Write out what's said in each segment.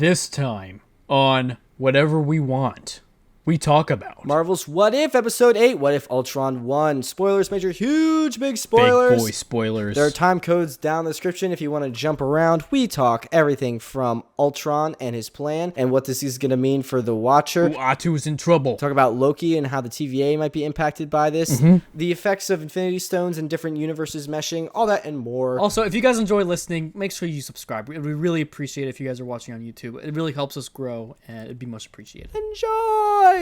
This time on Whatever We Want, we talk about Marvel's What If, Episode 8, What If Ultron won? Spoilers, major, huge, big spoilers. Big boy spoilers. There are time codes down the description if you want to jump around. We talk everything from Ultron and his plan and what this is going to mean for the Watcher. Uatu is in trouble. Talk about Loki and how the TVA might be impacted by this. Mm-hmm. The effects of Infinity Stones and different universes meshing, all that and more. Also, if you guys enjoy listening, make sure you subscribe. We really appreciate it if you guys are watching on YouTube. It really helps us grow, and it'd be much appreciated. Enjoy!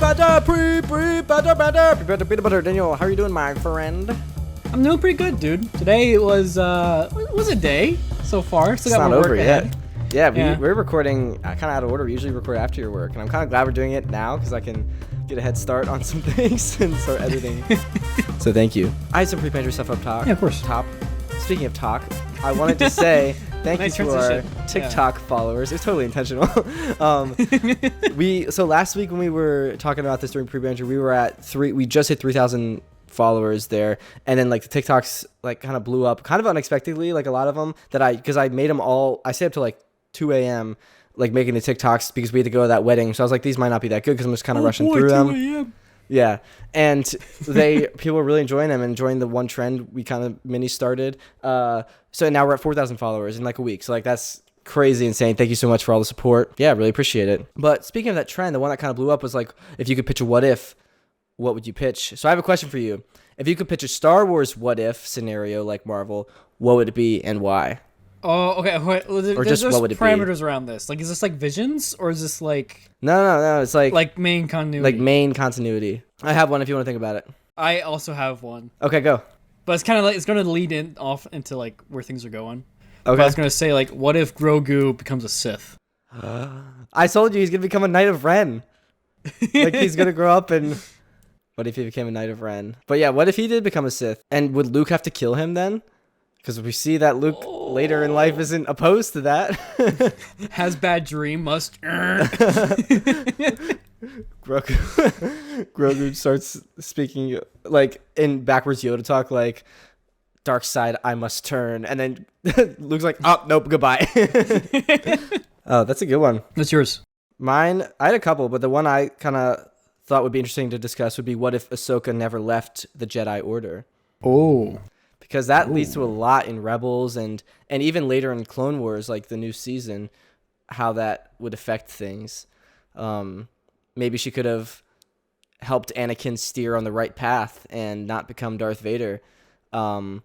Pre-Banter. Daniel, how are you doing, my friend? I'm doing pretty good, dude. Today was a day so far. Still It's got not more work over ahead. yet. Yeah. We're recording kind of out of order. We usually record after your work, and I'm kind of glad we're doing it now because I can get a head start on some things and start editing. So thank you. I had some pre-Banter stuff up top. Yeah, of course. Speaking of talk, I wanted to say thank Nice you to our transition. TikTok followers. It was totally intentional. So last week when we were talking about this during pre-Banter, we were at we just hit 3,000 followers there, and then like the TikToks like kind of blew up kind of unexpectedly, like a lot of them because I made them all. I stayed up till like 2 a.m. like making the TikToks because we had to go to that wedding. So I was like, these might not be that good because I'm just kind of rushing through them. 2 a.m. Yeah, and people were really enjoying them and enjoying the one trend we kind of mini started. So now we're at 4,000 followers in like a week. So like that's crazy insane. Thank you so much for all the support. Yeah, really appreciate it. But speaking of that trend, the one that kind of blew up was like, if you could pitch a what if, what would you pitch? So I have a question for you. If you could pitch a Star Wars what if scenario like Marvel, what would it be and why? Oh, okay. Wait, there's what would it be? parameters around this. Like, is this like Visions or is this like No. It's like main continuity? like main continuity. I have one if you want to think about it. I also have one, Okay, go. but it's kind of like it's going to lead in off into like where things are going. Okay. But I was going to say like, what if Grogu becomes a Sith? I told you he's gonna become a Knight of Ren. Like he's gonna grow up and. What if he became a Knight of Ren? But yeah, what if he did become a Sith? And would Luke have to kill him then? Because we see that Luke later in life isn't opposed to that. Has bad dream, must. Grogu starts speaking like in backwards Yoda talk, like dark side I must turn, and then Luke's like, oh nope, goodbye. Oh, that's a good one. That's yours. Mine, I had a couple, but the one I kind of thought would be interesting to discuss would be what if Ahsoka never left the Jedi Order? Oh. Because that leads to a lot in Rebels and even later in Clone Wars, like the new season, how that would affect things. Maybe she could have helped Anakin steer on the right path and not become Darth Vader. I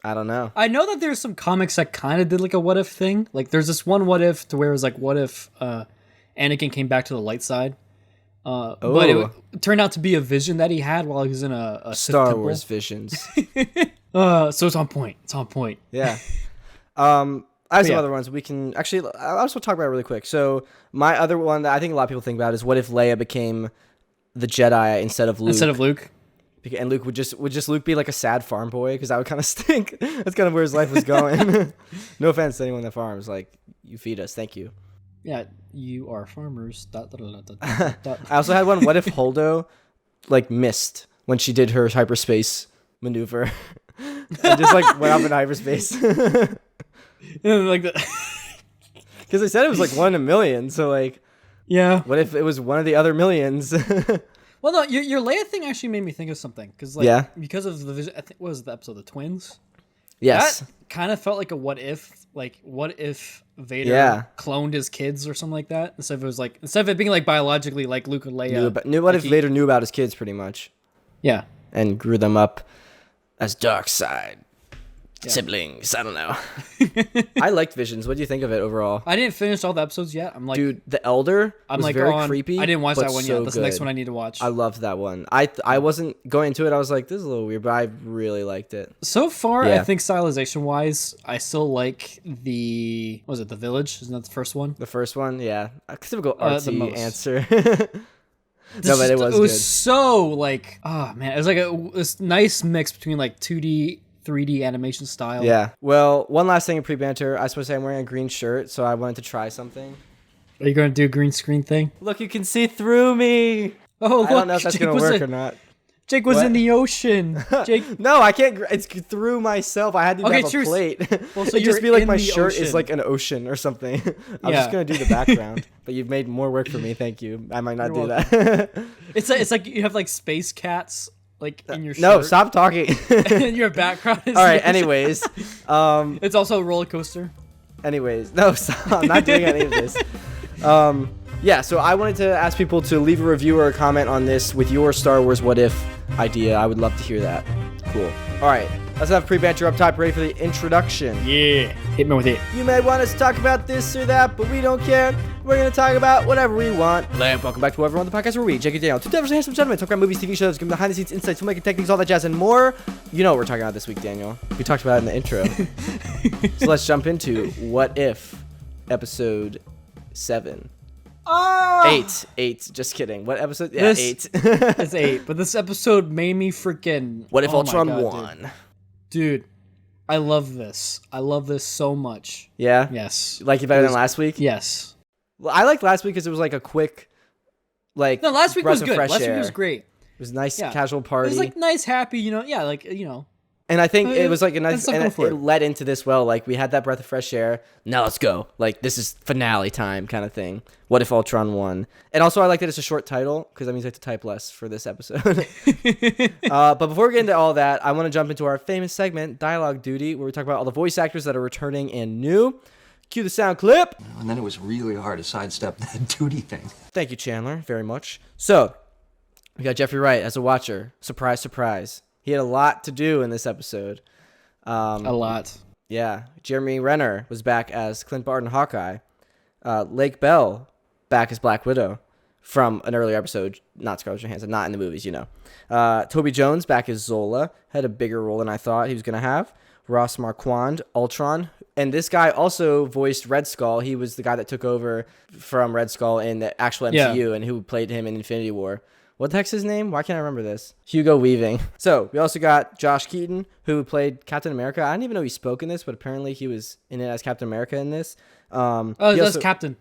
don't know. I know that there's some comics that kind of did like a what if thing. Like there's this one what if to where it was like, what if Anakin came back to the light side? But it turned out to be a vision that he had while he was in a Star Wars visions. So it's on point. It's on point. Yeah. I have some other ones we can actually. I'll also talk about it really quick. So my other one that I think a lot of people think about is what if Leia became the Jedi instead of Luke? Instead of Luke. And Luke would just Luke be like a sad farm boy because that would kind of stink. That's kind of where his life was going. No offense to anyone that farms. Like you feed us, thank you. Yeah, you are farmers. I also had one. What if Holdo like missed when she did her hyperspace maneuver and just like went up in hyperspace? Like the because they said it was like 1 in a million. So like, yeah. What if it was one of the other millions? Well, no, your Leia thing actually made me think of something because like because of the vision. I think what was the episode, the twins? Yes. That kind of felt like a what if. Like, what if Vader cloned his kids or something like that? Instead of it being like biologically like Luke and Leia. What if Vader knew about his kids pretty much? Yeah. And grew them up as dark side siblings. I don't know. I liked Visions. What do you think of it overall? I didn't finish all the episodes yet. I'm like, dude, the Elder was very creepy. I didn't watch that one so yet. That's the next one I need to watch. I loved that one. I wasn't going into it. I was like, this is a little weird, but I really liked it. So far, I think stylization wise, I still like the Village? Isn't that the first one? The first one, yeah. A typical artsy answer. No, but it was so like, oh man, it was like this nice mix between like 2D, 3D animation style. Yeah. Well, one last thing in pre-banter. I was supposed to say I'm wearing a green shirt, so I wanted to try something. Are you going to do a green screen thing? Look, you can see through me. Oh, I don't know if that's going to work or not. Jake was in the ocean. Jake. No, I can't. It's through myself. I had to have a plate. Well, so it'd just be like my shirt ocean. is like an ocean or something. I'm just gonna do the background, but you've made more work for me. Thank you. I might not do that. It's like you have like space cats like in your shirt. No, stop talking. And your background is all right. Anyways, it's also a roller coaster. Anyways, no, stop. I'm not doing any of this. Yeah, so I wanted to ask people to leave a review or a comment on this with your Star Wars What If idea. I would love to hear that. Cool. All right, let's have PreBanter up top ready for the introduction. Yeah, hit me with it. You may want us to talk about this or that, but we don't care. We're going to talk about whatever we want. Welcome back to Everyone, the podcast where we, Jake and Daniel, two diverse handsome gentlemen, talk about movies, TV shows, give them behind-the-scenes insights, filmmaking techniques, all that jazz, and more. You know what we're talking about this week, Daniel. We talked about it in the intro. So let's jump into What If, episode 7. Oh! 8. Just kidding. What episode? Yeah, 8. It's 8. But this episode made me freaking. What if Ultron won? Dude, I love this. I love this so much. Yeah? Yes. You like it better than last week? Yes. Well, I liked last week because it was like a quick, like, no, last week was good. Last week was great. It was a nice casual party. It was like nice, happy, And I think it was like a nice, and it it led into this well. Like, we had that breath of fresh air. Now let's go. Like, this is finale time kind of thing. What if Ultron won? And also, I like that it's a short title because that means I have to type less for this episode. But before we get into all that, I want to jump into our famous segment, Dialogue Duty, where we talk about all the voice actors that are returning and new. Cue the sound clip. And then it was really hard to sidestep that duty thing. Thank you, Chandler, very much. So, we got Jeffrey Wright as a watcher. Surprise, surprise. He had a lot to do in this episode. A lot. Yeah. Jeremy Renner was back as Clint Barton Hawkeye. Lake Bell back as Black Widow from an earlier episode. Not Scarlett Johansson, not in the movies, you know. Toby Jones back as Zola. Had a bigger role than I thought he was going to have. Ross Marquand, Ultron. And this guy also voiced Red Skull. He was the guy that took over from Red Skull in the actual MCU and who played him in Infinity War. What the heck's his name? Why can't I remember this? Hugo Weaving. So, we also got Josh Keaton, who played Captain America. I didn't even know he spoke in this, but apparently he was in it as Captain America in this. That's Captain.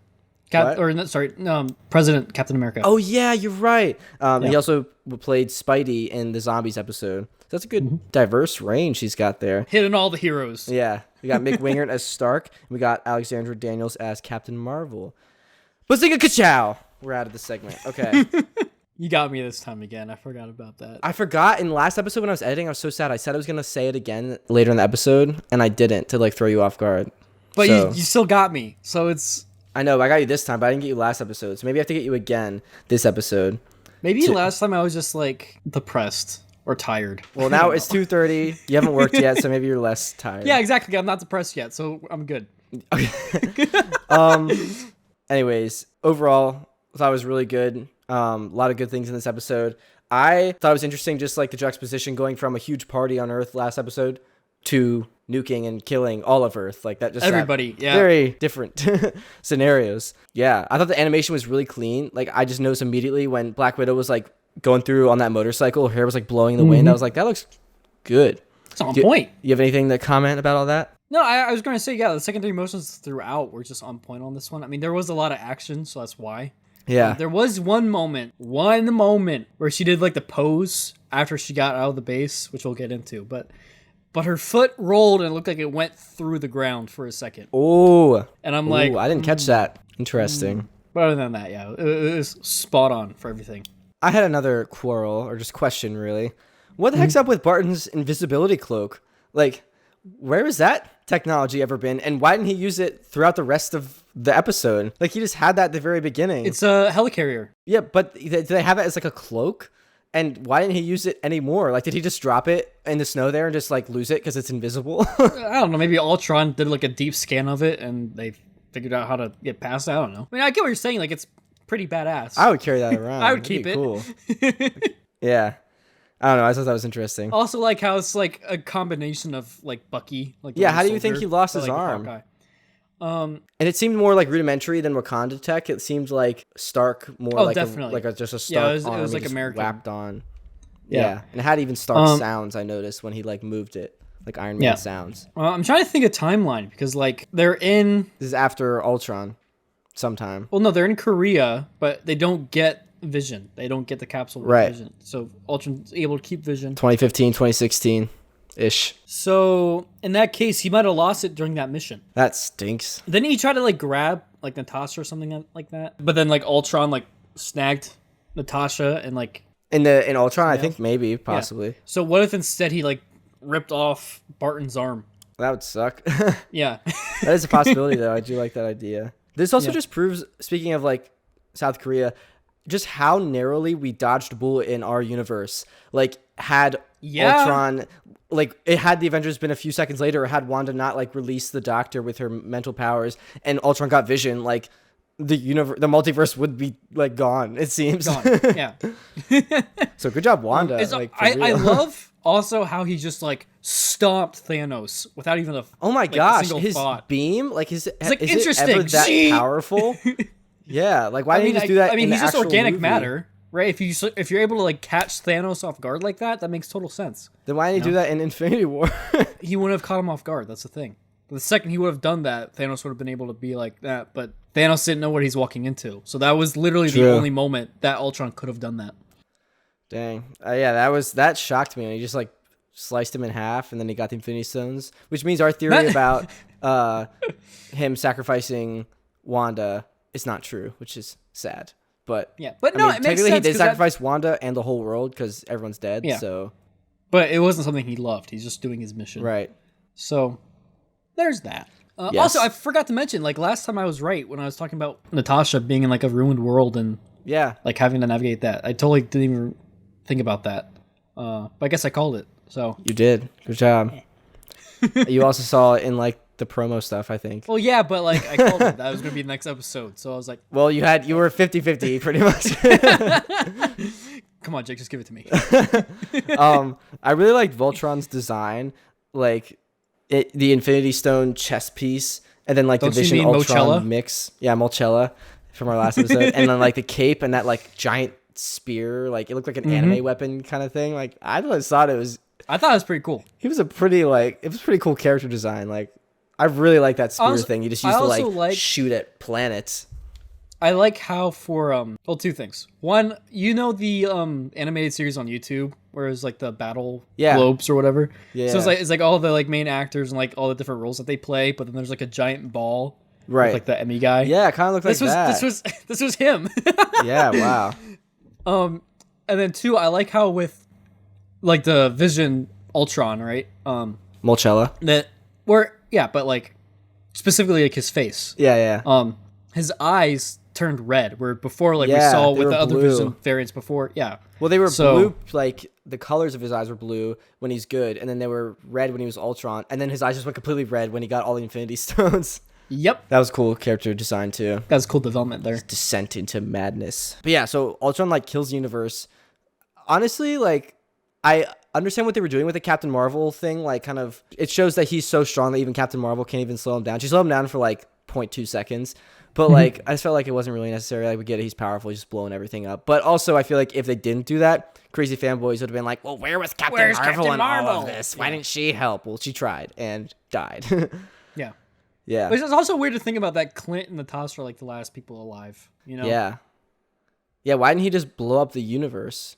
President Captain America. Oh, yeah, you're right. He also played Spidey in the Zombies episode. So that's a good diverse range he's got there. Hitting all the heroes. Yeah. We got Mick Wingert as Stark. And we got Alexandra Daniels as Captain Marvel. Bazinga ka-chow! We're out of this segment. Okay. You got me this time again. I forgot about that. I forgot in the last episode when I was editing. I was so sad. I said I was going to say it again later in the episode, and I didn't to like throw you off guard. But so, you still got me. So it's... I know. I got you this time, but I didn't get you last episode. So maybe I have to get you again this episode. Maybe last time I was just like depressed or tired. Well, now it's 2:30. You haven't worked yet, so maybe you're less tired. Yeah, exactly. I'm not depressed yet, so I'm good. Okay. Anyways, overall, I thought it was really good. A lot of good things in this episode. I thought it was interesting, just like the juxtaposition going from a huge party on Earth last episode to nuking and killing all of Earth. Like that, just everybody. Yeah. Very different scenarios. Yeah, I thought the animation was really clean. Like I just noticed immediately when Black Widow was like going through on that motorcycle, her hair was like blowing in the wind. I was like, that looks good. It's on point. You have anything to comment about all that? No, I was going to say, the secondary motions throughout were just on point on this one. I mean, there was a lot of action, so that's why. Yeah. There was one moment where she did like the pose after she got out of the base, which we'll get into, but her foot rolled and it looked like it went through the ground for a second. Oh. And I'm like, I didn't catch that. Interesting. But other than that, yeah, it was spot on for everything. I had another quarrel or just question really. What the heck's up with Barton's invisibility cloak? Like, where has that technology ever been? And why didn't he use it throughout the rest of the episode? Like, he just had that at the very beginning. It's a helicarrier. Yeah, but do they have it as like a cloak? And why didn't he use it anymore? Like, did he just drop it in the snow there and just like lose it because it's invisible? I don't know. Maybe Ultron did like a deep scan of it and they figured out how to get past it. I don't know. I mean, I get what you're saying. Like, it's pretty badass. I would carry that around. I would keep it. Cool. Yeah. I don't know. I thought that was interesting. Also, like how it's like a combination of like Bucky. Like how do you think he lost his arm? And it seemed more like rudimentary than Wakanda tech. It seemed like Stark more like definitely. Just a Stark arm. It was like American. Whapped on. Yeah. And it had even Stark sounds, I noticed, when he like moved it. Like Iron Man sounds. I'm trying to think of timeline because like they're in... This is after Ultron sometime. Well, no, they're in Korea, but they don't get Vision. They don't get the capsule with Right. Vision. So Ultron's able to keep Vision. 2015, 2016 ish. So in that case, he might have lost it during that mission. That stinks. Then he tried to like grab like Natasha or something like that. But then like Ultron like snagged Natasha and like In Ultron, I think maybe, possibly. Yeah. So what if instead he like ripped off Barton's arm? That would suck. Yeah. That is a possibility, though. I do like that idea. This also just proves, speaking of like South Korea, just how narrowly we dodged a bullet in our universe. Like, had Ultron, like, it had the Avengers been a few seconds later, or had Wanda not like released the Doctor with her mental powers, and Ultron got Vision, like the multiverse would be like gone. It seems. Gone. Yeah. So good job, Wanda. I love also how he just like stomped Thanos without even a gosh, single his thought. beam, like is like, it interesting. ever that powerful? Yeah, like why didn't he just do that? I mean, in he's the just actual organic movie? matter, right? If you're able to like catch Thanos off guard like that, that makes total sense. Then why didn't he do that in Infinity War? He wouldn't have caught him off guard. That's the thing. The second he would have done that, Thanos would have been able to be like that. But Thanos didn't know what he's walking into, so that was literally the only moment that Ultron could have done that. Dang, yeah, that shocked me. And he just like sliced him in half, and then he got the Infinity Stones, which means our theory about him sacrificing Wanda is not true, which is sad. But yeah, but no, it makes technically sense. He did sacrifice Wanda and the whole world because everyone's dead. Yeah. So, but it wasn't something he loved. He's just doing his mission. Right. So there's that. Yes. Also, I forgot to mention, like last time I was right when I was talking about Natasha being in like a ruined world and like having to navigate that. I totally didn't even think about that. But I guess I called it. So you did. Good job. You also saw it in like the promo stuff, I think. Well, yeah, but like I called it. That was gonna be the next episode. So I was like, well, you were 50-50 pretty much. Come on, Jake, just give it to me. I really liked Voltron's design, like the Infinity Stone chest piece, and then like Don't the Vision you mean Ultron Mochella? mix. Yeah, Molchella from our last episode, and then like the cape and that like giant spear, like it looked like an anime weapon kind of thing. Like I just thought it was pretty cool. He was pretty cool character design. Like I really like that spear thing. You just used to like shoot at planets. I like how two things. One, the animated series on YouTube where it's like the battle globes or whatever. Yeah. So it's like all the like main actors and like all the different roles that they play, but then there's like a giant ball. Right. With, like the Emmy guy. Yeah, it kind of looked like that. This was him. Yeah, wow. And then two, I like how with like the Vision Ultron, right? Molchella. But like specifically like his face. Yeah. His eyes turned red, where before we saw with the other Vision variants before. Yeah. Well, they were blue, like the colors of his eyes were blue when he's good, and then they were red when he was Ultron, and then his eyes just went completely red when he got all the Infinity Stones. Yep. That was cool character design too. That was cool development there. Descent into madness. But yeah, so Ultron like kills the universe. Honestly, like I understand what they were doing with the Captain Marvel thing. Like kind of, it shows that he's so strong that even Captain Marvel can't even slow him down. She slowed him down for like 0.2 seconds. But like, I just felt like it wasn't really necessary. Like we get it, he's powerful, he's just blowing everything up. But also, I feel like if they didn't do that, crazy fanboys would have been like, "Well, where was Captain Marvel in all of this? Why didn't she help?" Well, she tried and died. Yeah. Yeah. But it's also weird to think about that Clint and Natasha are like the last people alive. You know? Yeah. Yeah. Why didn't he just blow up the universe?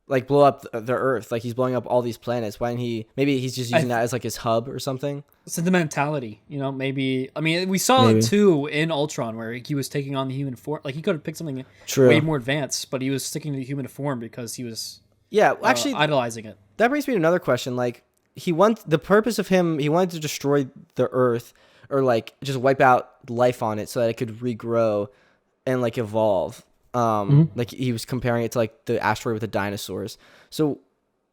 Like blow up the Earth? Like he's blowing up all these planets. Why didn't he? Maybe he's just using that as like his hub or something. Sentimentality, maybe. I mean, we saw it too in Ultron, where he was taking on the human form. Like he could have picked something way more advanced, but he was sticking to the human form because he was actually idolizing it. That brings me to another question. Like he wanted to destroy the Earth or like just wipe out life on it so that it could regrow and like evolve. Like he was comparing it to like the asteroid with the dinosaurs. So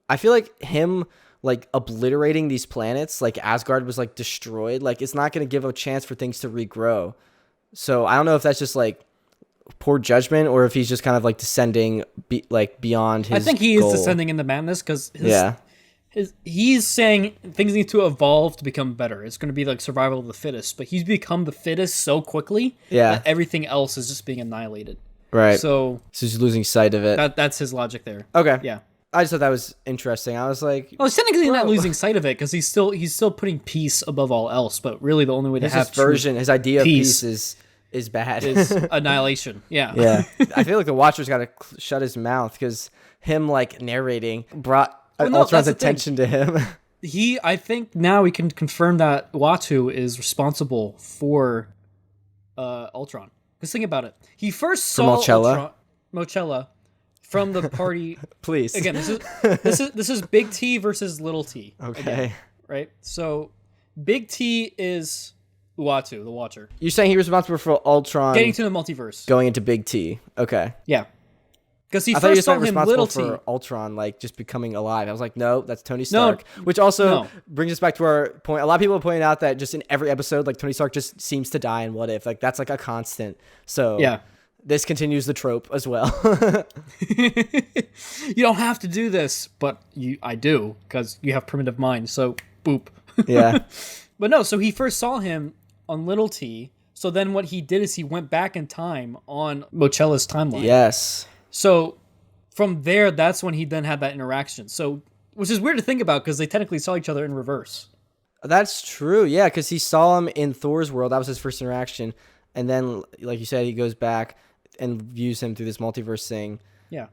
I feel like him like obliterating these planets, like Asgard was like destroyed, like it's not going to give a chance for things to regrow. So I don't know if that's just like poor judgment or if he's just kind of like descending beyond his I think he goal. is descending into madness because he's saying things need to evolve to become better. It's going to be like survival of the fittest, but he's become the fittest so quickly that everything else is just being annihilated. Right. So he's losing sight of it. That's his logic there. Okay. Yeah. I just thought that was interesting. I was like, well, technically not losing sight of it because he's still putting peace above all else. But really, the only way to have his idea of peace is is bad. is annihilation. Yeah. Yeah. I feel like the Watcher's got to shut his mouth because him like narrating brought Ultron's attention to him. I think now we can confirm that Uatu is responsible for Ultron. Because think about it. He first saw Mochella from the party. Please. Again, this is Big T versus Little T. Okay. Again, right? So Big T is Uatu, the Watcher. You're saying he was responsible for Ultron getting to the multiverse. going into Big T. Okay. Yeah. Because I first saw thought him responsible Little for T. Ultron like just becoming alive. I was like, no, that's Tony Stark. Which also brings us back to our point. A lot of people have pointed out that just in every episode, like Tony Stark just seems to die in What If. Like that's like a constant. So this continues the trope as well. You don't have to do this, but I do because you have primitive mind. So boop. Yeah. But no, so he first saw him on Little T. So then what he did is he went back in time on Mochella's timeline. Yes. So from there, that's when he then had that interaction. So, which is weird to think about because they technically saw each other in reverse. That's true. Yeah, because he saw him in Thor's world. That was his first interaction. And then, like you said, he goes back and views him through this multiverse thing. Yeah.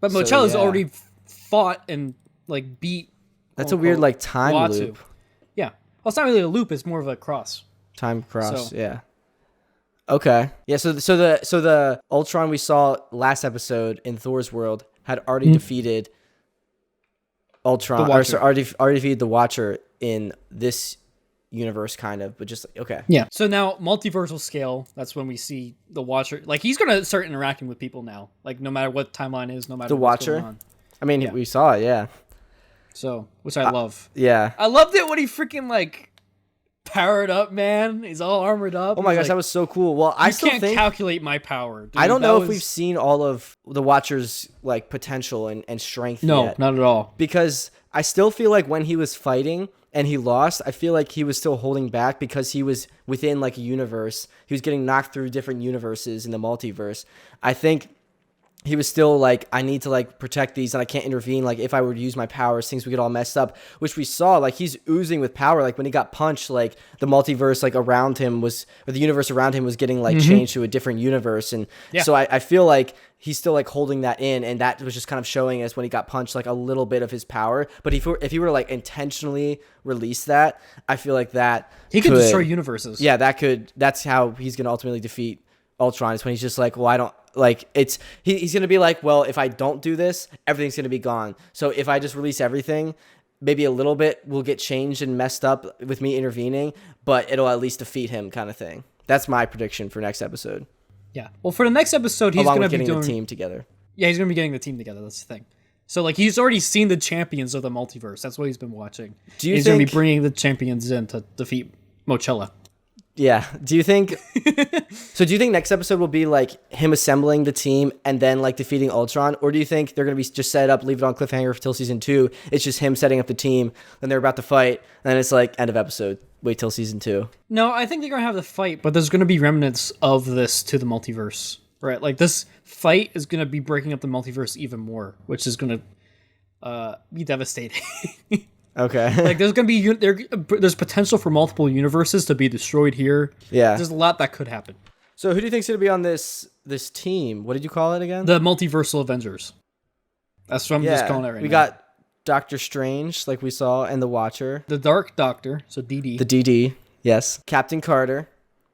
But Mochella's already fought and like beat. That's a weird like time Uatu. loop. Yeah. Well, it's not really a loop. It's more of a cross. Time cross. Yeah. Okay. Yeah. So the Ultron we saw last episode in Thor's world had already defeated Ultron, already defeated the Watcher in this universe, kind of, but just okay. Yeah. So now multiversal scale. That's when we see the Watcher. Like he's gonna start interacting with people now. Like no matter what timeline is, no matter the what's Watcher. going on. I mean, we saw it. Yeah. So, which I love. Yeah. I loved it when he freaking like powered up, man. He's all armored up. Oh my gosh, that was so cool. Well, I still can't calculate my power. Dude. I don't know if we've seen all of the Watcher's like potential and strength yet. No, not at all. Because I still feel like when he was fighting and he lost, I feel like he was still holding back because he was within like a universe. He was getting knocked through different universes in the multiverse. I think he was still like, I need to like protect these and I can't intervene. Like if I were to use my powers, things would get all messed up, which we saw. Like he's oozing with power. Like when he got punched, like the multiverse like around him was, or the universe around him was getting like changed to a different universe. And so I feel like he's still like holding that in, and that was just kind of showing us when he got punched like a little bit of his power. But if he were to like intentionally release that, I feel like that he could destroy universes. Yeah, that's how he's gonna ultimately defeat Ultron, is when he's just like, well, I don't like it's he's gonna be like, well, if I don't do this, everything's gonna be gone. So if I just release everything, maybe a little bit will get changed and messed up with me intervening, but it'll at least defeat him, kind of thing. That's my prediction for next episode. Yeah. Well, for the next episode, he's going to be getting the team together. Yeah, he's going to be getting the team together. That's the thing. So, like, he's already seen the champions of the multiverse. That's what he's been watching. He's going to be bringing the champions in to defeat Mochella. Yeah. Do you think... So do you think next episode will be, like, him assembling the team and then, like, defeating Ultron? Or do you think they're going to be just set up, leave it on cliffhanger until season 2? It's just him setting up the team, then they're about to fight, and then it's, like, end of episode. Wait till season 2. No, I think they're going to have the fight, but there's going to be remnants of this to the multiverse, right? Like, this fight is going to be breaking up the multiverse even more, which is going to be devastating. Okay. Like, there's going to be... There's potential for multiple universes to be destroyed here. Yeah. There's a lot that could happen. So who do you think's going to be on this team? What did you call it again? The Multiversal Avengers. That's what I'm just calling it right now. We got Doctor Strange, like we saw, and the Watcher. The Dark Doctor, so DD. The DD, yes. Captain Carter.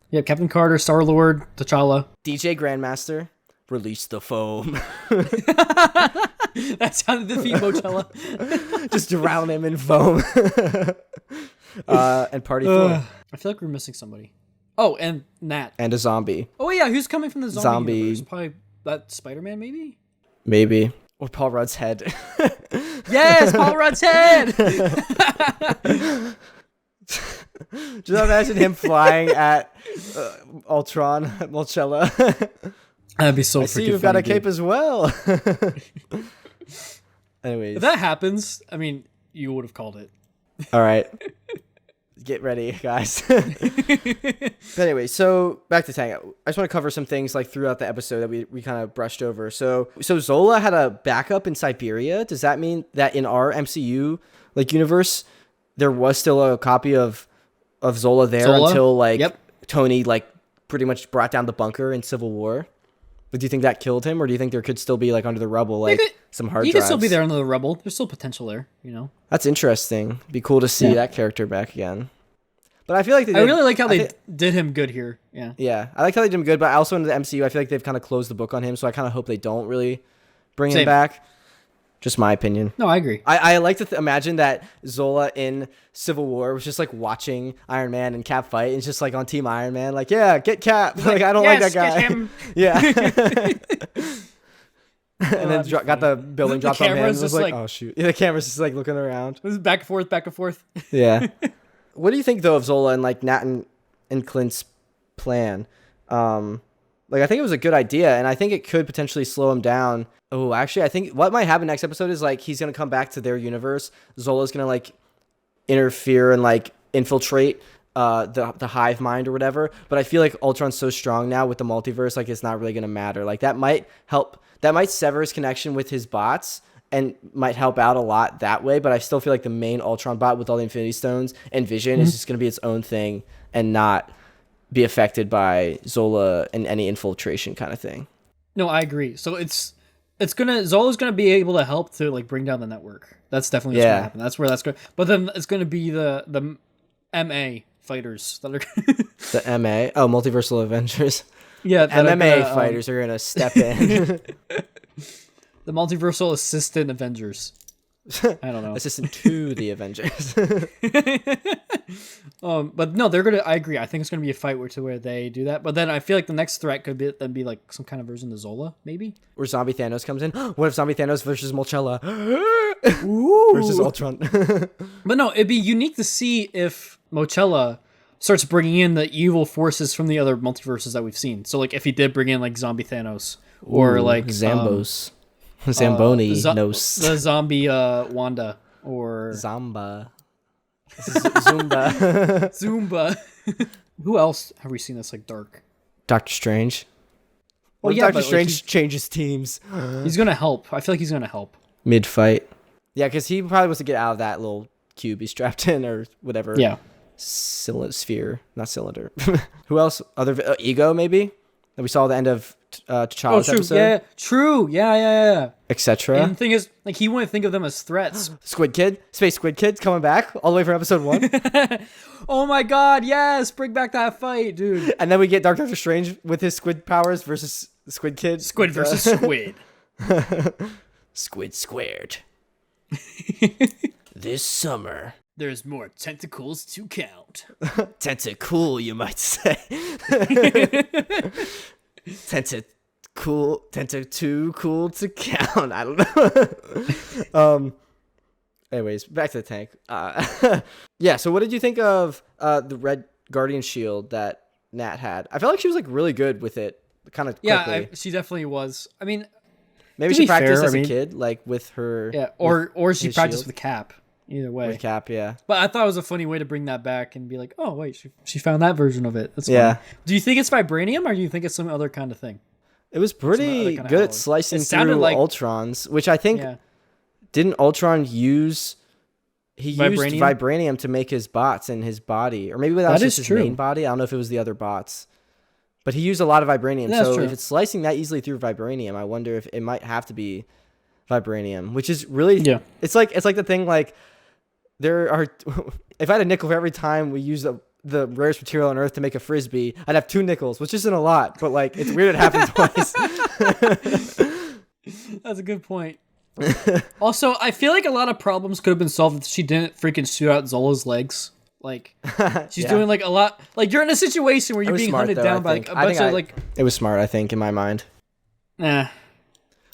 Yeah, Captain Carter, Star-Lord, T'Challa. DJ Grandmaster. Release the foam. That's how to defeat Mochella. Just drown him in foam. And Party Thor. I feel like we're missing somebody. Oh, and Nat. And a zombie. Oh, yeah, who's coming from the zombie universe? Probably that Spider-Man, maybe? Maybe. Or Paul Rudd's head. Yes, Paul Rudd's head! Just imagine him flying at Ultron, at Mochella. That'd be so freaking funny. I see you've got a cape as well. Anyways. If that happens, I mean, you would have called it. All right. Get ready, guys. But anyway, so back to Tang. I just want to cover some things like throughout the episode that we kind of brushed over. So Zola had a backup in Siberia. Does that mean that in our MCU like universe there was still a copy of Zola there until like Tony like pretty much brought down the bunker in Civil War. But do you think that killed him, or do you think there could still be like under the rubble, like some hard drives? He could still be there under the rubble. There's still potential there, you know. That's interesting. Be cool to see that character back again. But I feel like I really like how they did him good here. Yeah. Yeah, I like how they did him good, but also in the MCU, I feel like they've kind of closed the book on him, so I kind of hope they don't really bring him back. Just my opinion. No, I agree. I like to imagine that Zola in Civil War was just like watching Iron Man and Cap fight, and it's just like on Team Iron Man, like, yeah, get Cap. Like, I don't like that guy. Get him. Yeah. And then got the building dropped on him. And was like, oh shoot. Yeah, the camera's just like looking around. It was back and forth. Yeah. What do you think though of Zola and like Nat and Clint's plan? Like, I think it was a good idea, and I think it could potentially slow him down. Oh, actually, I think what might happen next episode is, like, he's going to come back to their universe. Zola's going to, like, interfere and, like, infiltrate the hive mind or whatever. But I feel like Ultron's so strong now with the multiverse, like, it's not really going to matter. Like, that might help. That might sever his connection with his bots and might help out a lot that way. But I still feel like the main Ultron bot with all the Infinity Stones and Vision is just going to be its own thing and not be affected by Zola and any infiltration kind of thing. No, I agree. So Zola's gonna be able to help to like bring down the network. That's definitely what's gonna happen. That's where that's going. But then it's gonna be the MA fighters that are the MA. Oh, Multiversal Avengers. Yeah, MMA fighters are gonna step in. The Multiversal Assistant Avengers. I don't know. Assistant to the Avengers. But no, they're gonna. I agree. I think it's gonna be a fight where they do that. But then I feel like the next threat could be like some kind of version of Zola, maybe. Where Zombie Thanos comes in. What if Zombie Thanos versus Molchella? Versus Ultron. But no, it'd be unique to see if Molchella starts bringing in the evil forces from the other multiverses that we've seen. So like if he did bring in like Zombie Thanos or like Zambos. Zamboni knows the zombie Wanda or Zumba. Zumba. Who else have we seen that's like dark? Doctor Strange. Well, yeah, Doctor Strange changes teams. He's gonna help. I feel like he's gonna help mid fight. Yeah, because he probably wants to get out of that little cube he's trapped in or whatever. Yeah. Sphere, not cylinder. Who else? Other Ego maybe that we saw at the end of T'Challa's episode. Yeah, true. Yeah. Etc. And the thing is, like, he wouldn't think of them as threats. Squid Kid, Space Squid Kid's coming back all the way from episode 1. Oh my God, yes! Bring back that fight, dude. And then we get Doctor Strange with his squid powers versus Squid Kid. Squid versus squid. Squid squared. This summer. There's more tentacles to count. Tentacool, you might say. Too cool to count. I don't know. Anyways, back to the tank. Yeah. So, what did you think of the Red Guardian shield that Nat had? I felt like she was like really good with it. Kind of quickly. Yeah, she definitely was. I mean, maybe she practiced as a kid, like with her. Yeah, or she practiced with Cap. Either way. With Cap, yeah. But I thought it was a funny way to bring that back and be like, oh, wait, she found that version of it. That's funny. Yeah. Do you think it's vibranium or do you think it's some other kind of thing? It was pretty good at slicing through Ultrons, which I think didn't Ultron use... He used vibranium to make his bots and his body. Or maybe that was just his main body. I don't know if it was the other bots. But he used a lot of vibranium. So if it's slicing that easily through vibranium, I wonder if it might have to be vibranium, which is really... Yeah. It's like the thing like... There are, if I had a nickel for every time we use the rarest material on Earth to make a frisbee, I'd have 2 nickels, which isn't a lot, but like it's weird it happened twice. That's a good point. Also, I feel like a lot of problems could have been solved if she didn't freaking shoot out Zola's legs. Like she's doing like a lot. Like you're in a situation where you're being hunted down by like a bunch of like. It was smart, I think, in my mind. Nah.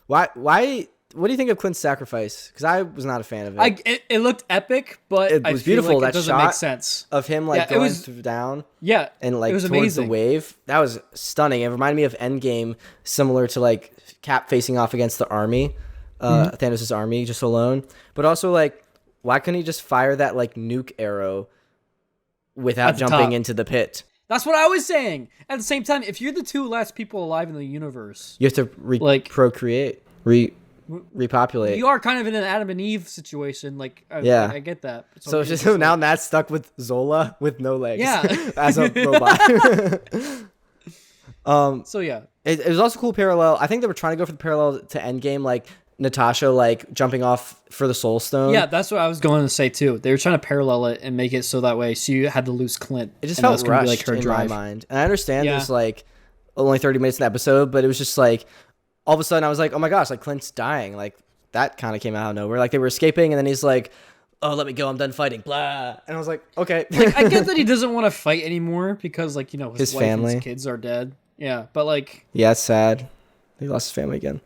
Why? What do you think of Clint's sacrifice? Because I was not a fan of it. It looked epic, but it was beautiful. Like that it doesn't shot make sense of him like going down. Yeah, and like it was towards amazing. The wave. That was stunning. It reminded me of Endgame, similar to like Cap facing off against the army, Thanos' army just alone. But also like, why couldn't he just fire that like nuke arrow without jumping into the pit? That's what I was saying. At the same time, if you're the 2 last people alive in the universe, you have to procreate, repopulate. You are kind of in an Adam and Eve situation. Like, I get that. So it's just now Nat's stuck with Zola with no legs. Yeah. As a robot. So yeah, it was also a cool parallel. I think they were trying to go for the parallel to Endgame, like Natasha like jumping off for the Soul Stone. yeah, that's what I was going to say too. They were trying to parallel it and make it so that way, so you had to lose Clint. It just and that felt was gonna rushed be, like, her in drive. my mind. And I understand Yeah. there's like only 30 minutes in the episode, but it was just like all of a sudden I was like, oh my gosh, like Clint's dying. Like that kind of came out of nowhere. Like they were escaping, and then he's like, oh, let me go, I'm done fighting, blah. And I was like, okay. I get that he doesn't want to fight anymore because, like, you know, his wife family. and his kids are dead. Yeah, but like, Yeah, it's sad. He lost his family again.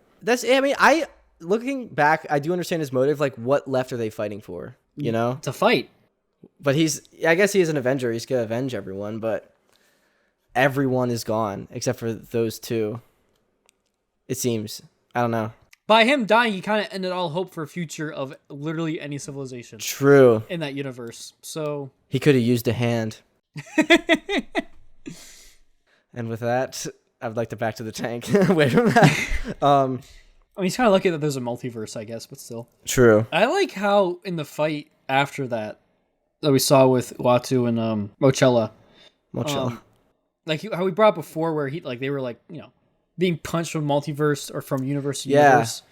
Looking back, I do understand his motive. Like, what left are they fighting for? You know? to fight. But I guess he is an Avenger. He's gonna avenge everyone, but everyone is gone except for those two. It seems. I don't know. By him dying, he kind of ended all hope for a future of literally any civilization True. in that universe. So He could have used a hand. And with that, I'd like to back to the tank. Away from that. I mean, he's kind of lucky that there's a multiverse, I guess, but still. True. I like how in the fight after that we saw with Uatu and Mochella, like how we brought up before, where they were like, you know, being punched from multiverse or from universe to universe.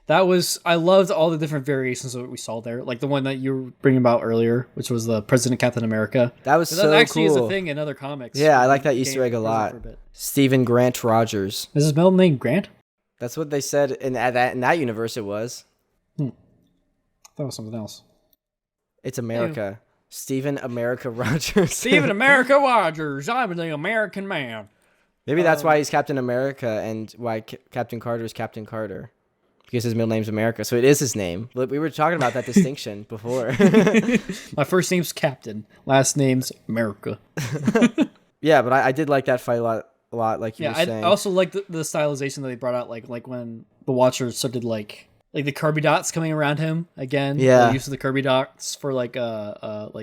That was, I loved all the different variations of what we saw there. Like the one that you were bringing about earlier, which was the President Captain America. That was so that actually cool. is a thing in other comics. Yeah, I like that Easter egg a lot. Stephen Grant Rogers. Is his middle name Grant? That's what they said in that universe. It was. I thought it was something else. It's America. Stephen America Rogers. Stephen America Rogers. I'm the American man. Maybe that's why he's Captain America and why Captain Carter is Captain Carter. Because his middle name's America. So it is his name. But we were talking about that distinction before. My first name's Captain. Last name's America. Yeah, but I did like that fight a lot, like you were saying. I also like the stylization that they brought out, like when the Watchers started like the Kirby dots coming around him again. Yeah. The use of the Kirby dots for like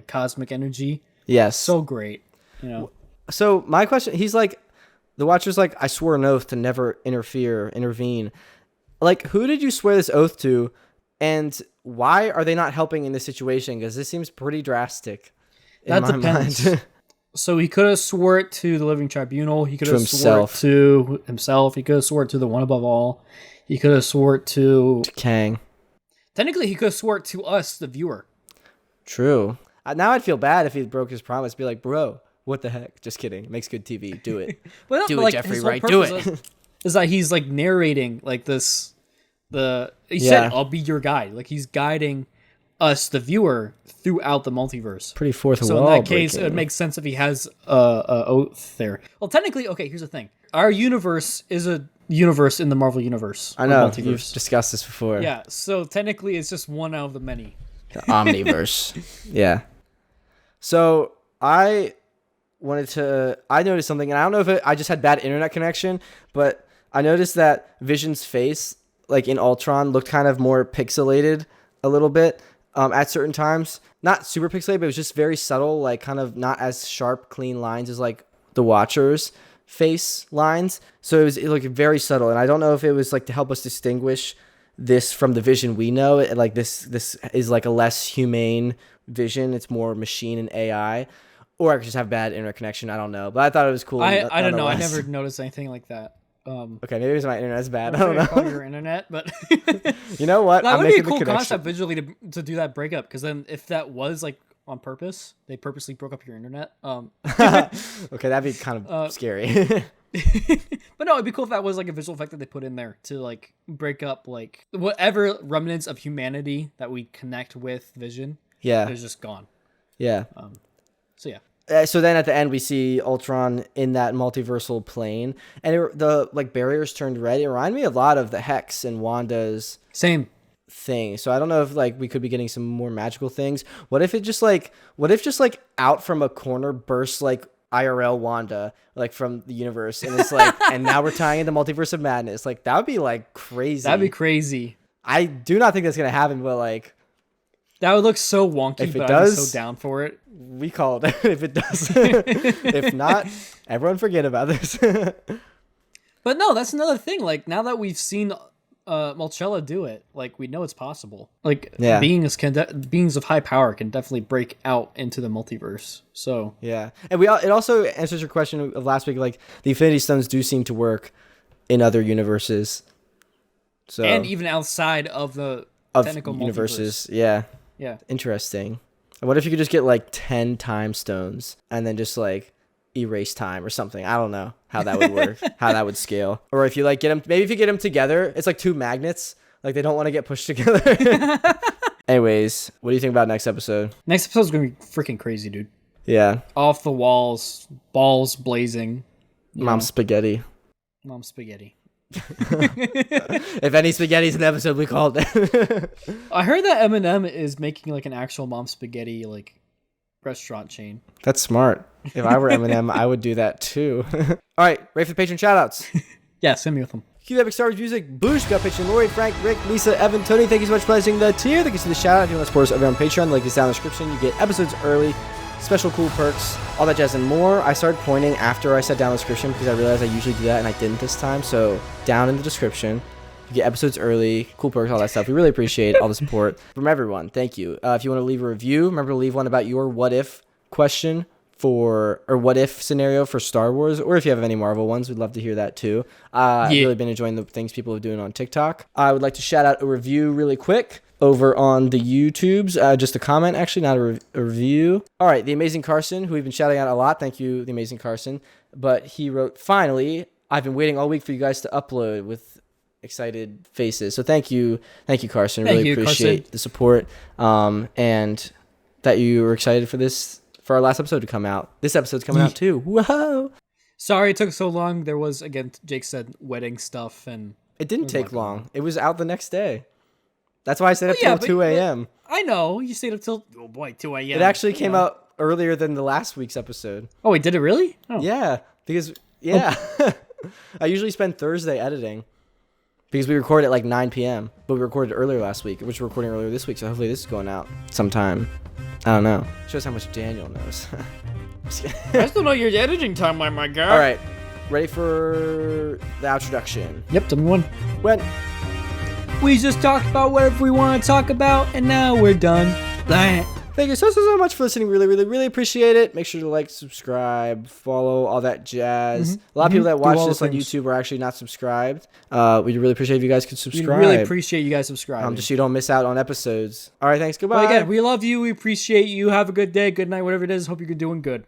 cosmic energy. Yes. So great. You know. So my question, he's like, the Watcher's like, I swore an oath to never intervene. Like, who did you swear this oath to, and why are they not helping in this situation? Because this seems pretty drastic in my mind. So he could have swore it to the Living Tribunal. He could have swore it to himself. He could have swore it to the One Above All. He could have swore it to Kang. Technically, he could have swore it to us, the viewer. True. Now I'd feel bad if he broke his promise. Be like, bro, what the heck? Just kidding. It makes good TV. Do it. Do it, Jeffrey Wright. Do it. Is that he's like narrating like this? He said, "I'll be your guide." Like he's guiding us, the viewer, throughout the multiverse. Pretty fourth wall. So in that case, it would make sense if he has a oath there. Well, technically, okay. Here's the thing: our universe is a universe in the Marvel universe. I know you've discussed this before. Yeah. So technically, it's just one out of the many. The Omniverse. Yeah. So I noticed something, and I don't know if I just had bad internet connection, but I noticed that Vision's face, like in Ultron, looked kind of more pixelated a little bit at certain times. Not super pixelated, but it was just very subtle, like kind of not as sharp, clean lines as like the Watcher's face lines. So it looked very subtle, and I don't know if it was like to help us distinguish this from the Vision we know. Like this is like a less humane Vision. It's more machine and AI. Or I could just have bad internet connection. I don't know. But I thought it was cool. I don't know. I never noticed anything like that. Okay, maybe it's my internet's bad. I don't know. know. Your internet, but you know what? That would be a cool concept visually to do that breakup. Because then, if that was like on purpose, they purposely broke up your internet. Okay, that'd be kind of scary. But no, it'd be cool if that was like a visual effect that they put in there to like break up like whatever remnants of humanity that we connect with Vision. Yeah, is just gone. Yeah. So yeah. So then at the end we see Ultron in that multiversal plane, and the like barriers turned red. It reminded me a lot of the Hex and Wanda's same thing. So I don't know if like we could be getting some more magical things. What if just like out from a corner bursts like IRL Wanda, like from the universe, and it's like, and now we're tying into Multiverse of Madness. Like that would be like crazy. That'd be crazy. I do not think that's gonna happen, but like. That would look so wonky, If it but does, I'd be so down for it. We called it if it does. If not, everyone forget about this. But no, that's another thing. Like, now that we've seen Mulcella do it. Like, we know it's possible. Like, Yeah. beings of high power can definitely break out into the multiverse. So Yeah, and it also answers your question of last week. Like, the Infinity Stones do seem to work in other universes. So and even outside of the of technical universes, multiverse. yeah, Yeah. interesting. What if you could just get like 10 time stones and then just like erase time or something? I don't know how that would work, how that would scale. Or if you like get them, maybe if you get them together, it's like two magnets. Like, they don't want to get pushed together. Anyways, what do you think about next episode? Next episode's gonna be freaking crazy, dude. Yeah, Off the walls, balls blazing. Mom spaghetti. Mom spaghetti. If any spaghetti's an episode, we called it. I heard that Eminem is making like an actual Mom spaghetti like restaurant chain. That's smart. If I were Eminem, I would do that too. All right, ready for the patron shoutouts? Yeah, send me with them. Cue Epic Star Wars music. Boosh, got patron Lori, Frank, Rick, Lisa, Evan, Tony. Thank you so much for pledging the tier. Thank you for the shout out. If you want to support us over on Patreon, the link is down in the description. You get episodes early, special cool perks, all that jazz and more. I started pointing after I said down in the description because I realized I usually do that and I didn't this time. So down in the description, you get episodes early, cool perks, all that stuff. We really appreciate all the support from everyone. Thank you. If you want to leave a review, remember to leave one about your what if question or what if scenario for Star Wars, or if you have any Marvel ones, we'd love to hear that too. I've really been enjoying the things people are doing on TikTok. I would like to shout out a review really quick over on the YouTubes. Just a comment, actually, not a review. All right, the Amazing Carson, who we've been shouting out a lot. Thank you, the Amazing Carson. But he wrote, finally, I've been waiting all week for you guys to upload, with excited faces. So thank you, Carson. Really appreciate the support, and that you were excited for our last episode to come out. This episode's coming out too. Whoa! Sorry it took so long. There was, again, Jake said, wedding stuff, and it didn't take long. It was out the next day. That's why I stayed up till 2 a.m. I know you stayed up till 2 a.m. It actually came out earlier than the last week's episode. Oh, wait, did it really? Oh. Yeah, because I usually spend Thursday editing because we record at like 9 p.m. But we recorded earlier last week, which we're recording earlier this week. So hopefully this is going out sometime. I don't know. Shows how much Daniel knows. I still know your editing time, my guy. All right, ready for the introduction? Yep, tell me one. When? We just talked about whatever we want to talk about, and now we're done. Thank you so much for listening. Really appreciate it. Make sure to like, subscribe, follow, all that jazz. A lot of people that watch this on YouTube are actually not subscribed. We'd really appreciate if you guys could subscribe. We really appreciate you guys subscribing. Just so you don't miss out on episodes. All right, thanks. Goodbye. Well, again, we love you. We appreciate you. Have a good day, good night, whatever it is. Hope you're doing good.